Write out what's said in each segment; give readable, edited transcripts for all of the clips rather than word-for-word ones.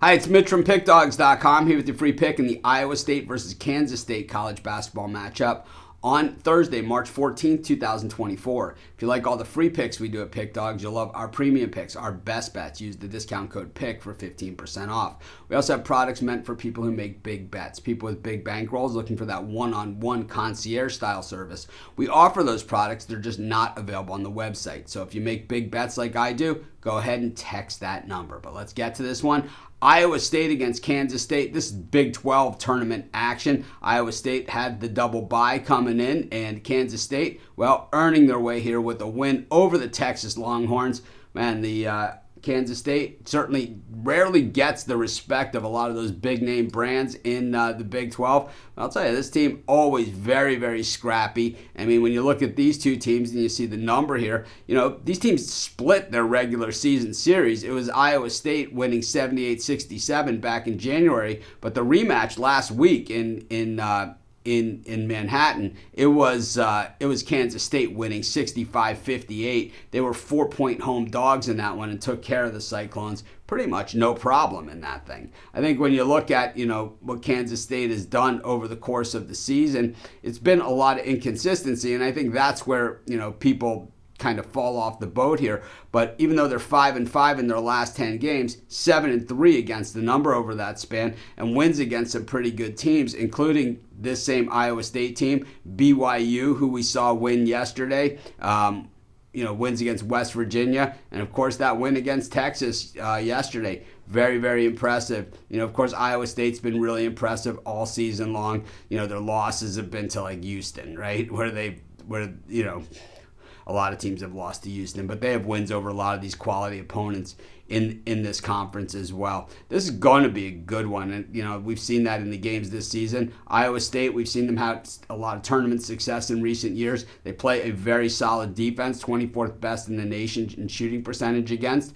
Hi, it's Mitch from Pickdawgz.com here with your free pick in the Iowa State versus Kansas State college basketball matchup on Thursday, March 14th, 2024. If you like all the free picks we do at Pick Dawgz, you'll love our premium picks, our best bets. Use the discount code PICK for 15% off. We also have products meant for people who make big bets, people with big bankrolls looking for that one-on-one concierge style service. We offer those products, they're just not available on the website. So if you make big bets like I do, go ahead and text that number. But let's get to this one. Iowa State against Kansas State. This is Big 12 tournament action. Iowa State had the double bye coming in, and Kansas State, well, earning their way here with a win over the Texas Longhorns. Man, the Kansas State certainly rarely gets the respect of a lot of those big name brands in the Big 12. I'll tell you, this team always very, very scrappy. I mean, when you look at these two teams and you see the number here, you know, these teams split their regular season series. It was Iowa State winning 78-67 back in January, but the rematch last week in Manhattan, it was Kansas State winning 65-58. They were 4-point home dogs in that one and took care of the Cyclones pretty much no problem in that thing. I think when you look at, you know, what Kansas State has done over the course of the season, it's been a lot of inconsistency, and I think that's where, you know, people kind of fall off the boat here. But even though they're 5-5 in their last 10 games, 7-3 against the number over that span, and wins against some pretty good teams, including this same Iowa State team, BYU, who we saw win yesterday. Wins against West Virginia, and of course that win against Texas yesterday. Very, very impressive. You know, of course, Iowa State's been really impressive all season long. You know, their losses have been to like Houston, right? Where a lot of teams have lost to Houston, but they have wins over a lot of these quality opponents in this conference as well. This is going to be a good one, and you know, we've seen that in the games this season. Iowa State, we've seen them have a lot of tournament success in recent years. They play a very solid defense, 24th best in the nation in shooting percentage against,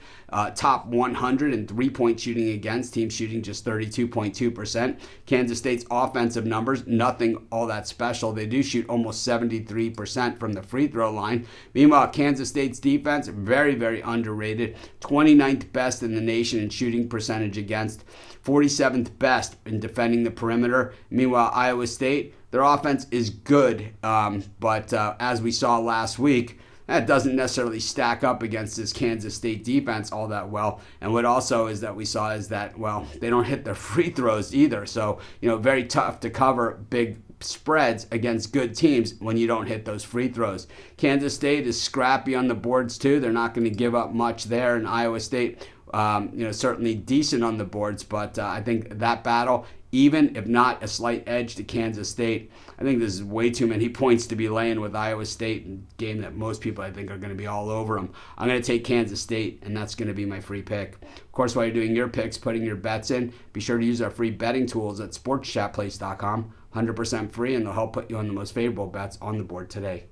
top 100 in three-point shooting against, team shooting just 32.2%. Kansas State's offensive numbers, nothing all that special. They do shoot almost 73% from the free throw line. Meanwhile, Kansas State's defense, very, very underrated, 29th best in the nation in shooting percentage against, 47th best in defending the perimeter. Meanwhile, Iowa State, their offense is good, but as we saw last week, that doesn't necessarily stack up against this Kansas State defense all that well. And what also is that we saw is that, well, they don't hit their free throws either. So, you know, very tough to cover big spreads against good teams when you don't hit those free throws. Kansas State is scrappy on the boards too. They're not going to give up much there. And Iowa State, certainly decent on the boards, but I think that battle, even if not a slight edge to Kansas State, I think this is way too many points to be laying with Iowa State, in a game that most people I think are going to be all over them. I'm going to take Kansas State, and that's going to be my free pick. Of course, while you're doing your picks, putting your bets in, be sure to use our free betting tools at sportschatplace.com. 100% free, and they'll help put you on the most favorable bets on the board today.